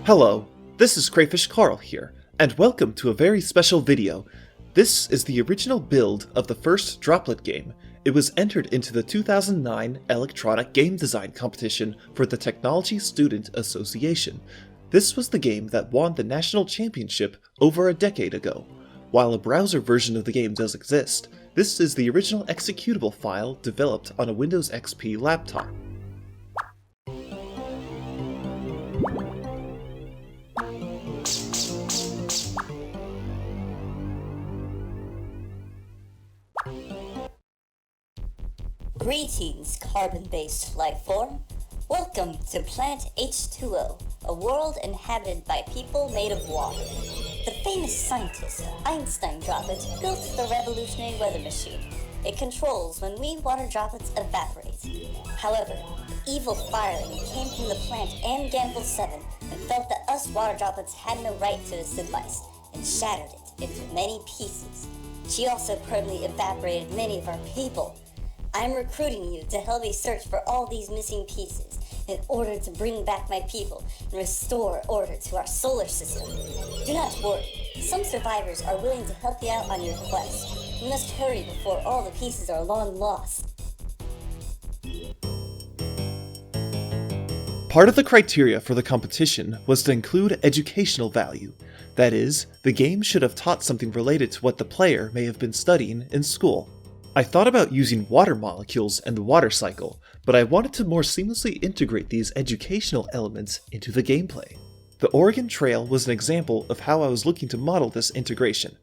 Hello, this is Crayfish Carl here, and welcome to a very special video. This is the original build of the first Droplet game. It was entered into the 2009 Electronic Game Design Competition for the Technology Student Association. This was the game that won the national championship over a decade ago. While a browser version of the game does exist, this is the original executable file developed on a Windows XP laptop. Greetings, carbon-based lifeform. Welcome to Planet H2O, a world inhabited by people made of water. The famous scientist, Einstein Droplet, built the revolutionary weather machine. It controls when we water droplets evaporate. However, the evil fireling came from the planet Gamble 7 and felt that us water droplets had no right to this device and shattered it into many pieces. She also permanently evaporated many of our people. I'm recruiting you to help me search for all these missing pieces in order to bring back my people and restore order to our solar system. Do not worry, some survivors are willing to help you out on your quest. You must hurry before all the pieces are long lost. Part of the criteria for the competition was to include educational value. That is, the game should have taught something related to what the player may have been studying in school. I thought about using water molecules and the water cycle, but I wanted to more seamlessly integrate these educational elements into the gameplay. The Oregon Trail was an example of how I was looking to model this integration.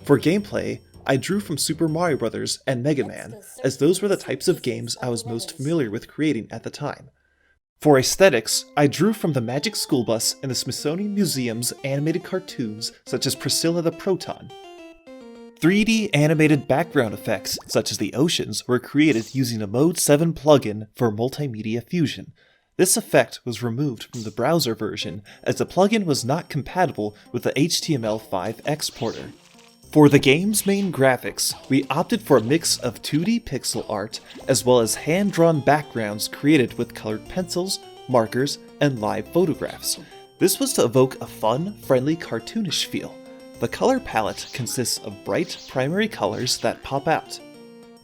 For gameplay, I drew from Super Mario Bros. And Mega Man, as those were the types of games I was most familiar with creating at the time. For aesthetics, I drew from the Magic School Bus and the Smithsonian Museum's animated cartoons such as Priscilla the Proton. 3D animated background effects, such as the oceans, were created using a Mode 7 plugin for multimedia fusion. This effect was removed from the browser version as the plugin was not compatible with the HTML5 exporter. For the game's main graphics, we opted for a mix of 2D pixel art as well as hand-drawn backgrounds created with colored pencils, markers, and live photographs. This was to evoke a fun, friendly, cartoonish feel. The color palette consists of bright primary colors that pop out.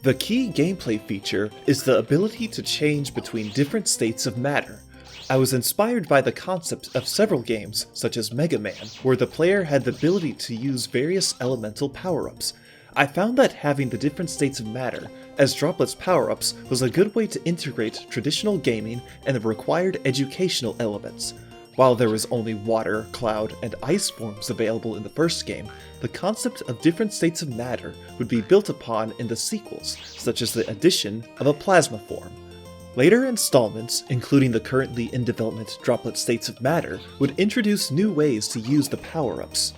The key gameplay feature is the ability to change between different states of matter. I was inspired by the concept of several games, such as Mega Man, where the player had the ability to use various elemental power-ups. I found that having the different states of matter, as Droplet's power-ups, was a good way to integrate traditional gaming and the required educational elements. While there was only water, cloud, and ice forms available in the first game, the concept of different states of matter would be built upon in the sequels, such as the addition of a plasma form. Later installments, including the currently in development Droplet States of Matter, would introduce new ways to use the power-ups.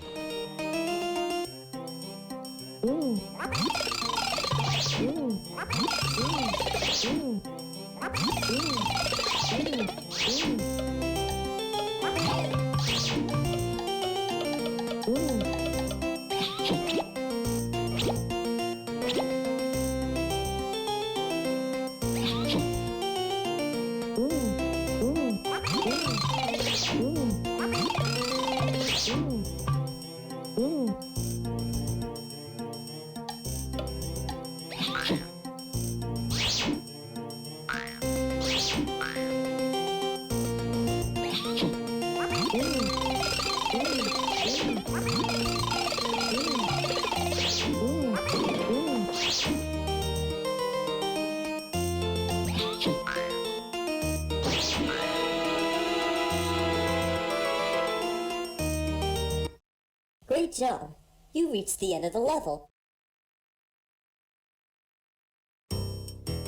Great job! You reached the end of the level.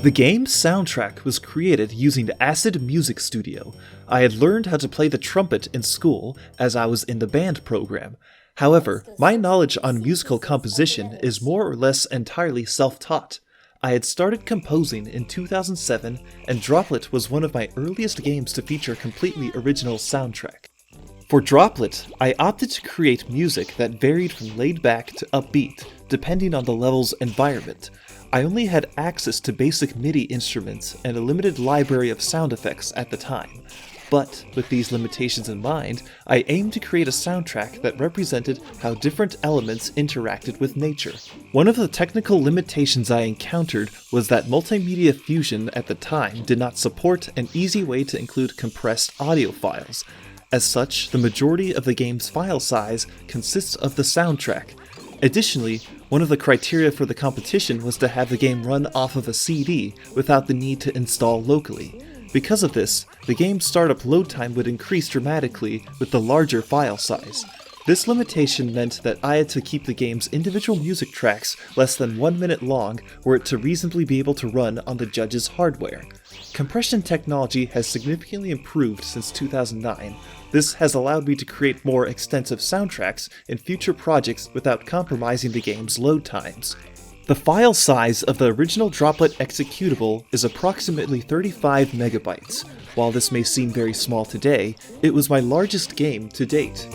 The game's soundtrack was created using the Acid Music Studio. I had learned how to play the trumpet in school as I was in the band program. However, my knowledge on musical composition is more or less entirely self-taught. I had started composing in 2007, and Droplet was one of my earliest games to feature a completely original soundtrack. For Droplet, I opted to create music that varied from laid-back to upbeat, depending on the level's environment. I only had access to basic MIDI instruments and a limited library of sound effects at the time, But with these limitations in mind, I aimed to create a soundtrack that represented how different elements interacted with nature. One of the technical limitations I encountered was that multimedia fusion at the time did not support an easy way to include compressed audio files. As such, the majority of the game's file size consists of the soundtrack. Additionally, one of the criteria for the competition was to have the game run off of a CD without the need to install locally. Because of this, the game's startup load time would increase dramatically with the larger file size. This limitation meant that I had to keep the game's individual music tracks less than 1 minute long were it to reasonably be able to run on the judge's hardware. Compression technology has significantly improved since 2009. This has allowed me to create more extensive soundtracks in future projects without compromising the game's load times. The file size of the original Droplet executable is approximately 35 megabytes. While this may seem very small today, it was my largest game to date.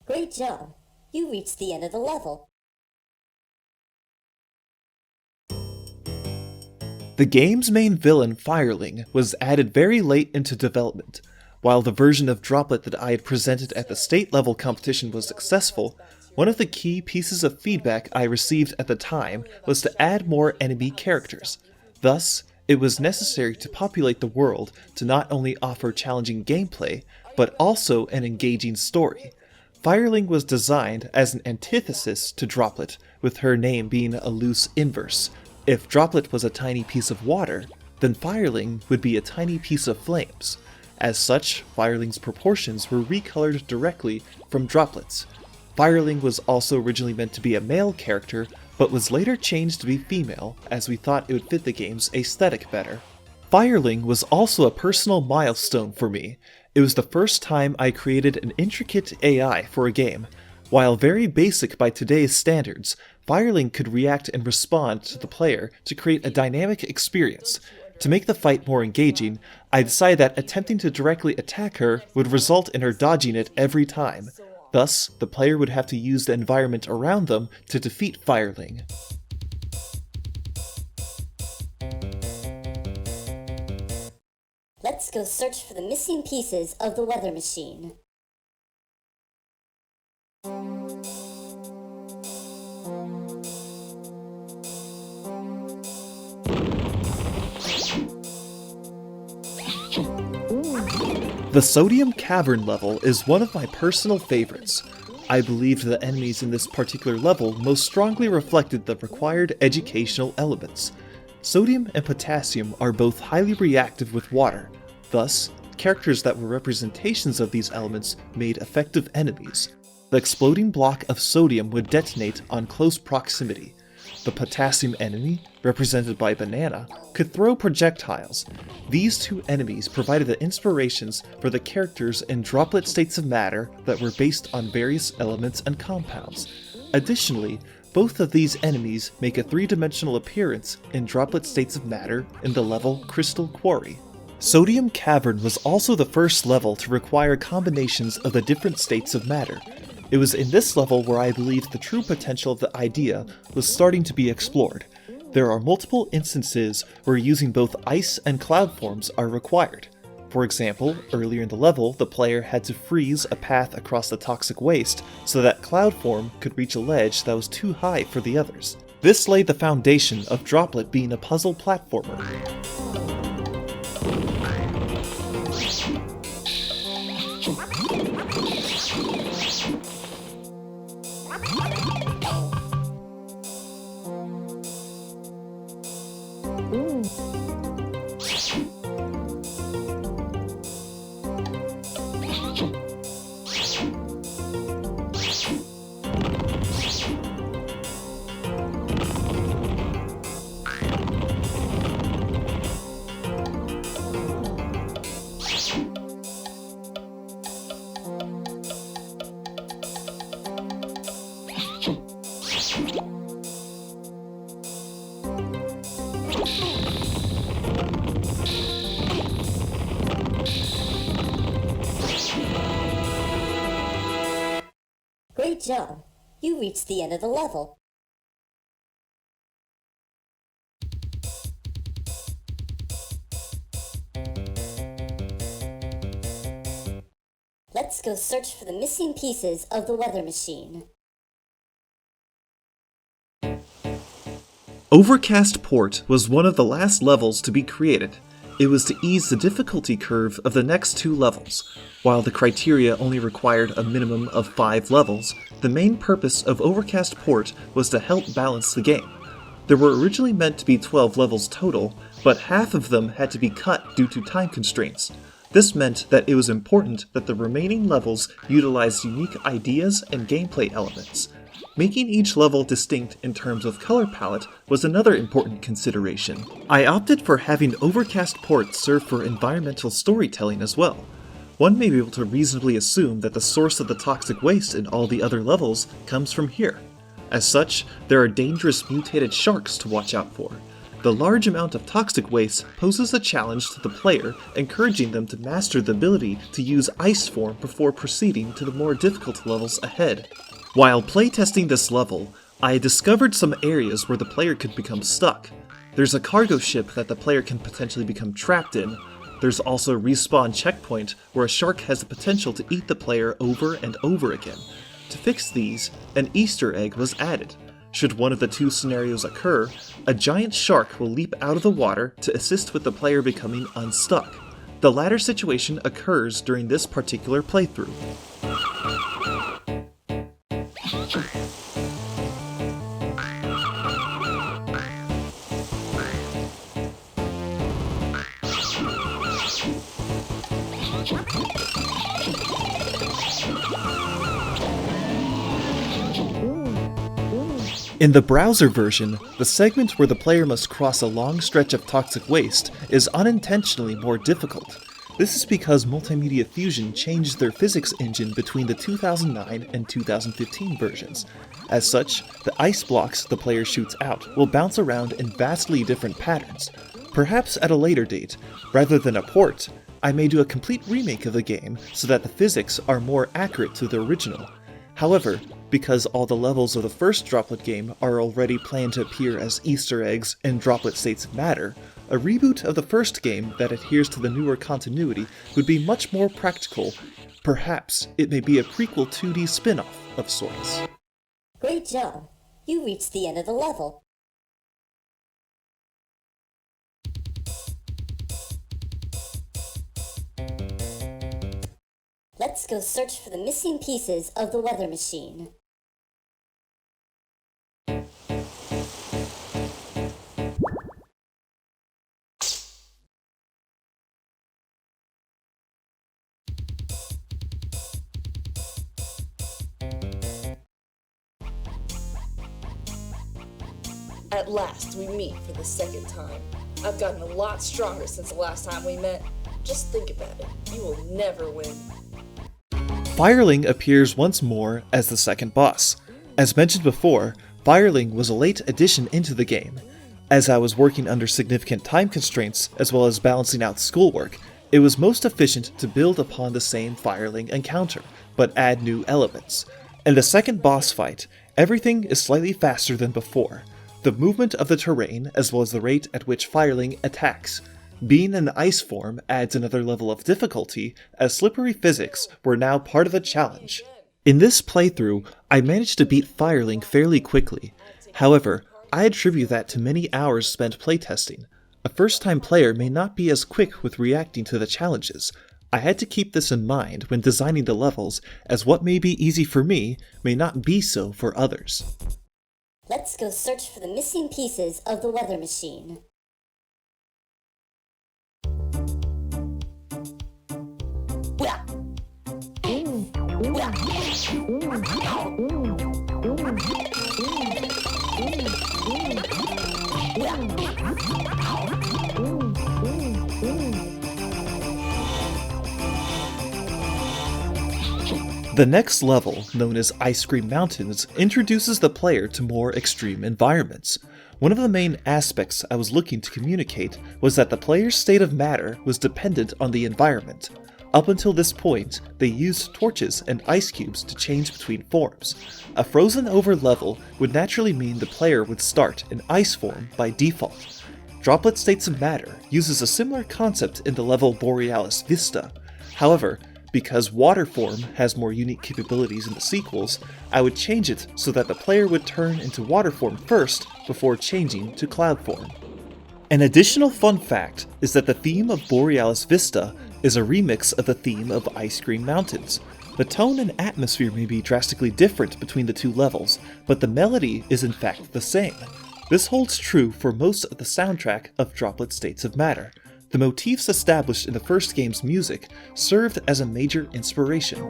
Great job! You reached the end of the level. The game's main villain, Firling, was added very late into development. While the version of Droplet that I had presented at the state-level competition was successful, one of the key pieces of feedback I received at the time was to add more enemy characters. Thus, it was necessary to populate the world to not only offer challenging gameplay, but also an engaging story. Firling was designed as an antithesis to Droplet, with her name being a loose inverse. If Droplet was a tiny piece of water, then Firling would be a tiny piece of flames. As such, Fireling's proportions were recolored directly from Droplet's. Firling was also originally meant to be a male character, but was later changed to be female, as we thought it would fit the game's aesthetic better. Firling was also a personal milestone for me. It was the first time I created an intricate AI for a game. While very basic by today's standards, Firling could react and respond to the player to create a dynamic experience. To make the fight more engaging, I decided that attempting to directly attack her would result in her dodging it every time. Thus, the player would have to use the environment around them to defeat Firling. Let's go search for the missing pieces of the weather machine. The Sodium Cavern level is one of my personal favorites. I believed the enemies in this particular level most strongly reflected the required educational elements. Sodium and potassium are both highly reactive with water. Thus, characters that were representations of these elements made effective enemies. The exploding block of sodium would detonate on close proximity. The potassium enemy, represented by Banana, could throw projectiles. These two enemies provided the inspirations for the characters in Droplet states of matter that were based on various elements and compounds. Additionally, both of these enemies make a three-dimensional appearance in Droplet states of matter in the level Crystal Quarry. Sodium Cavern was also the first level to require combinations of the different states of matter. It was in this level where I believed the true potential of the idea was starting to be explored. There are multiple instances where using both ice and cloud forms are required. For example, earlier in the level, the player had to freeze a path across the toxic waste so that cloud form could reach a ledge that was too high for the others. This laid the foundation of Droplet being a puzzle platformer. job! You reached the end of the level. Let's go search for the missing pieces of the weather machine. Overcast Port was one of the last levels to be created. It was to ease the difficulty curve of the next 2 levels. While the criteria only required a minimum of 5 levels, the main purpose of Overcast Port was to help balance the game. There were originally meant to be 12 levels total, but half of them had to be cut due to time constraints. This meant that it was important that the remaining levels utilized unique ideas and gameplay elements. Making each level distinct in terms of color palette was another important consideration. I opted for having Overcast Port serve for environmental storytelling as well. One may be able to reasonably assume that the source of the toxic waste in all the other levels comes from here. As such, there are dangerous mutated sharks to watch out for. The large amount of toxic waste poses a challenge to the player, encouraging them to master the ability to use ice form before proceeding to the more difficult levels ahead. While playtesting this level, I discovered some areas where the player could become stuck. There's a cargo ship that the player can potentially become trapped in. There's also a respawn checkpoint where a shark has the potential to eat the player over and over again. To fix these, an Easter egg was added. Should one of the 2 scenarios occur, a giant shark will leap out of the water to assist with the player becoming unstuck. The latter situation occurs during this particular playthrough. In the browser version, the segment where the player must cross a long stretch of toxic waste is unintentionally more difficult. This is because Multimedia Fusion changed their physics engine between the 2009 and 2015 versions. As such, the ice blocks the player shoots out will bounce around in vastly different patterns. Perhaps at a later date, rather than a port, I may do a complete remake of the game so that the physics are more accurate to the original. However, because all the levels of the first Droplet game are already planned to appear as Easter eggs and Droplet states of matter, a reboot of the first game that adheres to the newer continuity would be much more practical. Perhaps it may be a prequel 2D spin-off of sorts. Great job! You reached the end of the level. Let's go search for the missing pieces of the weather machine. At last, we meet for the second time. I've gotten a lot stronger since the last time we met. Just think about it. You will never win. Firling appears once more as the second boss. As mentioned before, Firling was a late addition into the game. As I was working under significant time constraints as well as balancing out schoolwork, it was most efficient to build upon the same Firling encounter, but add new elements. In the second boss fight, everything is slightly faster than before. The movement of the terrain as well as the rate at which Firling attacks. Being in ice form adds another level of difficulty, as slippery physics were now part of the challenge. In this playthrough, I managed to beat Firling fairly quickly. However, I attribute that to many hours spent playtesting. A first-time player may not be as quick with reacting to the challenges. I had to keep this in mind when designing the levels, as what may be easy for me may not be so for others. Let's go search for the missing pieces of the weather machine. The next level, known as Ice Cream Mountains, introduces the player to more extreme environments. One of the main aspects I was looking to communicate was that the player's state of matter was dependent on the environment. Up until this point, they used torches and ice cubes to change between forms. A frozen over level would naturally mean the player would start in ice form by default. Droplet States of Matter uses a similar concept in the level Borealis Vista. However, because water form has more unique capabilities in the sequels, I would change it so that the player would turn into water form first before changing to cloud form. An additional fun fact is that the theme of Borealis Vista is a remix of the theme of Ice Cream Mountains. The tone and atmosphere may be drastically different between the two levels, but the melody is in fact the same. This holds true for most of the soundtrack of Droplet States of Matter. The motifs established in the first game's music served as a major inspiration.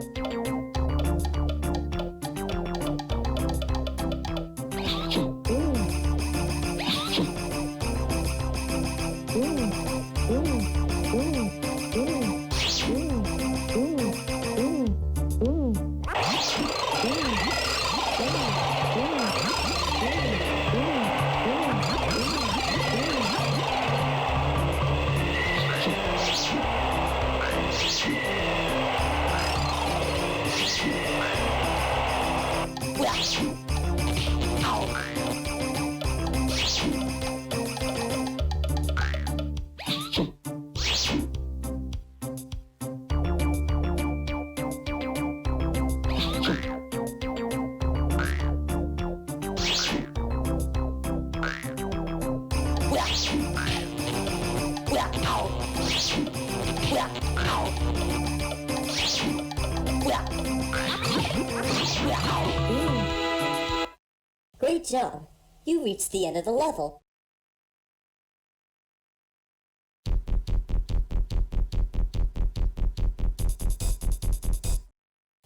Great job! You reached the end of the level.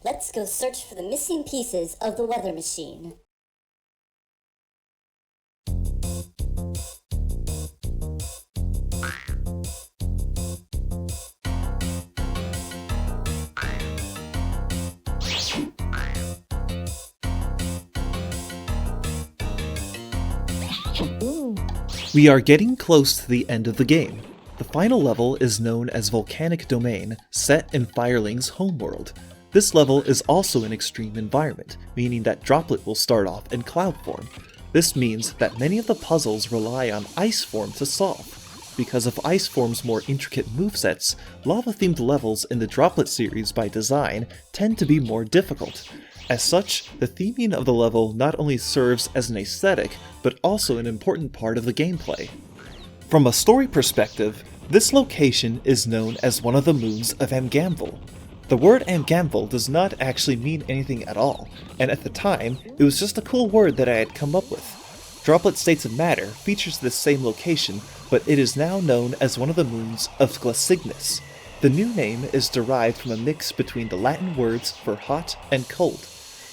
Let's go search for the missing pieces of the weather machine. We are getting close to the end of the game. The final level is known as Volcanic Domain, set in Fireling's homeworld. This level is also an extreme environment, meaning that Droplet will start off in cloud form. This means that many of the puzzles rely on ice form to solve. Because of ice form's more intricate movesets, lava-themed levels in the Droplet series by design tend to be more difficult. As such, the theming of the level not only serves as an aesthetic, but also an important part of the gameplay. From a story perspective, this location is known as one of the moons of Amgamvel. The word Amgamvel does not actually mean anything at all, and at the time, it was just a cool word that I had come up with. Droplet States of Matter features this same location, but it is now known as one of the moons of Glacygnus. The new name is derived from a mix between the Latin words for hot and cold.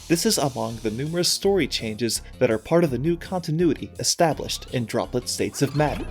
This is among the numerous story changes that are part of the new continuity established in Droplet States of Matter.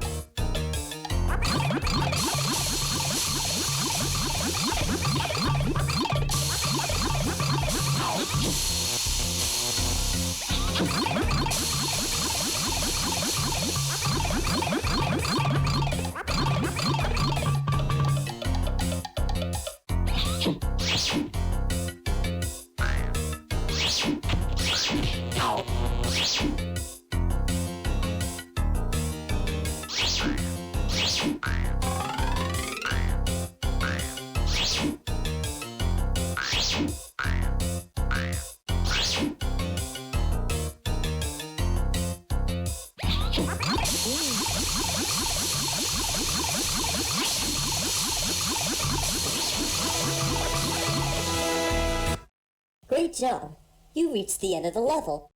Great job! You reached the end of the level.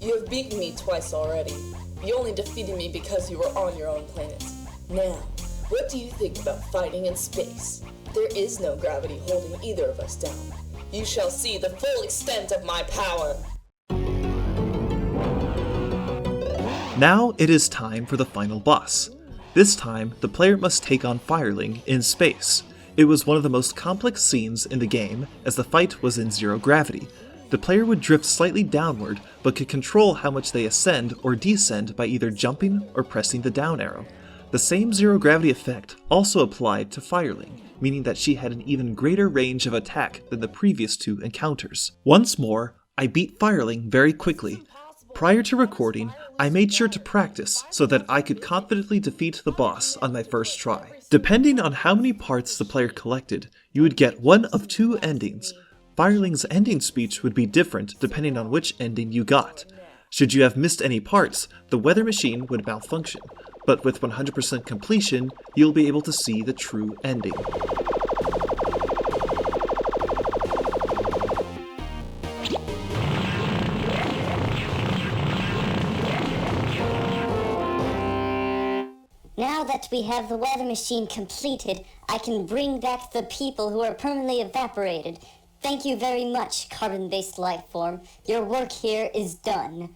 You have beaten me twice already. You only defeated me because you were on your own planet. Now, what do you think about fighting in space? There is no gravity holding either of us down. You shall see the full extent of my power. Now it is time for the final boss. This time, the player must take on Fireling in space. It was one of the most complex scenes in the game, as the fight was in zero gravity. The player would drift slightly downward, but could control how much they ascend or descend by either jumping or pressing the down arrow. The same zero-gravity effect also applied to Firling, meaning that she had an even greater range of attack than the previous two encounters. Once more, I beat Firling very quickly. Prior to recording, I made sure to practice so that I could confidently defeat the boss on my first try. Depending on how many parts the player collected, you would get one of two endings. Fireling's ending speech would be different depending on which ending you got. Should you have missed any parts, the weather machine would malfunction, but with 100% completion, you'll be able to see the true ending. Now that we have the weather machine completed, I can bring back the people who are permanently evaporated. Thank you very much, carbon-based life form. Your work here is done.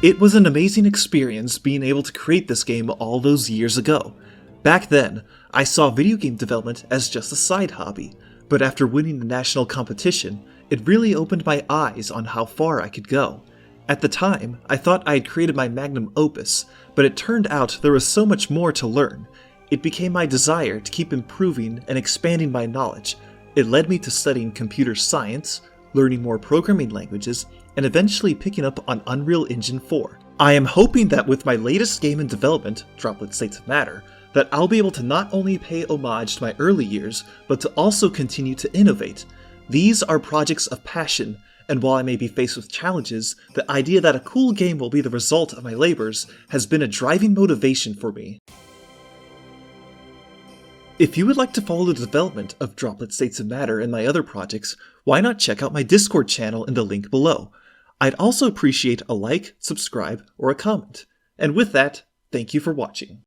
It was an amazing experience being able to create this game all those years ago. Back then, I saw video game development as just a side hobby, but after winning the national competition, it really opened my eyes on how far I could go. At the time, I thought I had created my magnum opus, but it turned out there was so much more to learn. It became my desire to keep improving and expanding my knowledge. It led me to studying computer science, learning more programming languages, and eventually picking up on Unreal Engine 4. I am hoping that with my latest game in development, Droplet States of Matter, that I'll be able to not only pay homage to my early years, but to also continue to innovate. These are projects of passion, and while I may be faced with challenges, the idea that a cool game will be the result of my labors has been a driving motivation for me. If you would like to follow the development of Droplet States of Matter and my other projects, why not check out my Discord channel in the link below? I'd also appreciate a like, subscribe, or a comment. And with that, thank you for watching.